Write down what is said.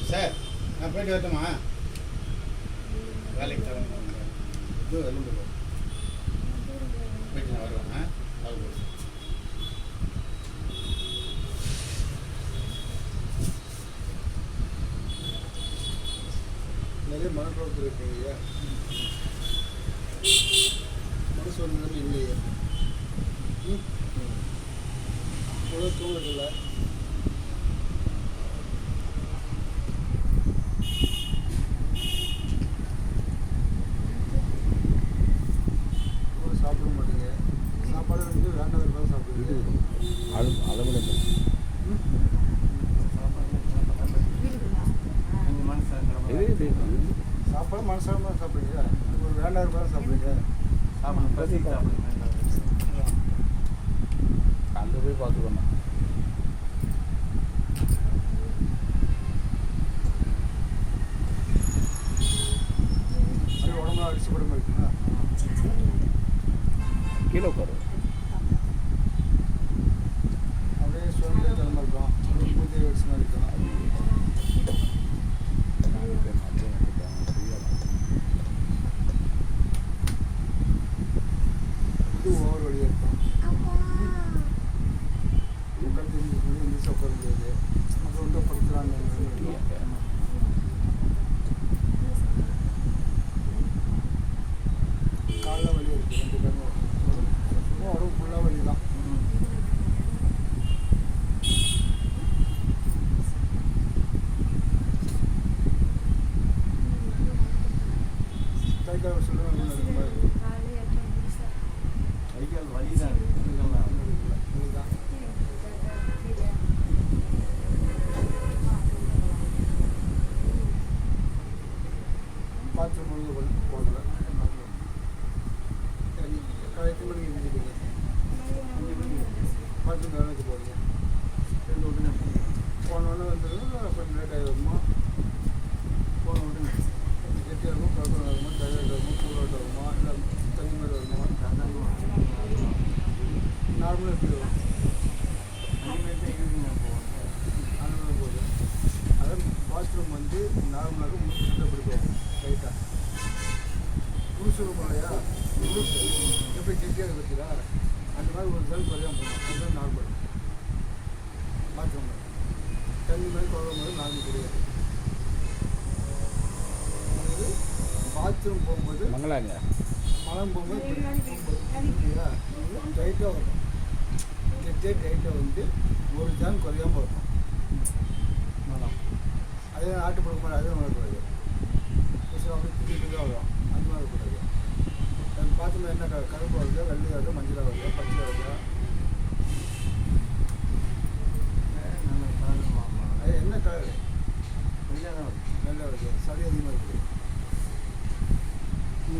Sir நான் போயிட்டு வரட்டுமா? வேலைக்கு தரேன். இது எலும்பு போயிட்டு நான் வருவேன். நிறைய மனக்குழப்பம் இருக்கீங்க. மனசு ஒரு நிலைமை இல்லையே. இவ்வளோ தூங்குறதில்ல. சாப்பிட மாட்டீங்க. சாப்பாடு வந்து வேண்டாம் தான் சாப்பிடுவீங்க. அளவில் சாப்பாடு மனசாக சாப்பிடுங்க. ஒரு வேண்டாம் தான் சாப்பிடுங்க. அங்கே போய் பார்த்துக்கணும். உடம்புலாம் அடிச்சு போட மாதிரி இருக்குங்களா? கீழே உட்காரு. அப்படியே சோழ தலைமை இருக்கும். பூஜை வச்சு மாதிரி இருக்கும். இது ஒவ்வொரு வழியாக இருக்கும். உட்காந்து இங்கிலீஷ் உட்கார முடியாது. அப்புறம் வந்து படுத்துறாங்க. காலைல வலி இருக்குது. 2 பேரும் சும்மா உடம்பு ஃபுல்லாக வலி தான். கைக்கால் சொல்லுவாங்க. கைக்கால் வலி தான் பாத்ரூம் ஒழுங்கு போகல. எத்தனை மணிக்கு இருந்துட்டீங்க? பாத்ரூம் வேலைக்கு போகிறீங்க. 2 உடனே போனோடனே வந்துடுங்க. கொஞ்சம் லேட் ஆகிடுமா? போன உடனே கெட்டியாக இருக்கும். பழக்கம் வருமா? டைலர் வருமா? கூலோட் வருமா? இல்லை தண்ணி மாதிரி வருமா? நார்மலாக எப்படி வரும்? அந்த மாதிரி போகுது. அதான் பாத்ரூம் வந்து நார்மலாக முடிச்சுட்டு அப்படி போகும். ரைட்டாக முழுசுரும் இல்லையா? முழுசு எப்படி கெட்டியாக இருக்குதா? அந்த மாதிரி ஒரு செல் குறையாமல் போகணும். அதுதான் நார்மல். பாத்ரூம் தண்ணி மாதிரி குழம்பு மாதிரி நார்மல் கிடையாது. அதாவது பாத்ரூம் போகும்போது மங்களாங்க மலம் போகும்போது இல்லையா? டைட்டாக வரும். கெட்டியாக டைட்டாக வந்து ஒரு ஜான் குறையாமல் இருக்கும் மலம். அதே ஆட்டு போட மாதிரி அதே வரக்கூடாது. அப்படி திட்டு தான் வரும். அந்த மாதிரி இருக்கக்கூடாது. அது பாத்ரூமில் என்ன கருப்பு வருது, வெள்ளை வருது, மஞ்சளாக வருது, பச்சை வருது. அது என்ன கலர்? வெள்ளை வருது. சளி அதிகமாக இருக்குது.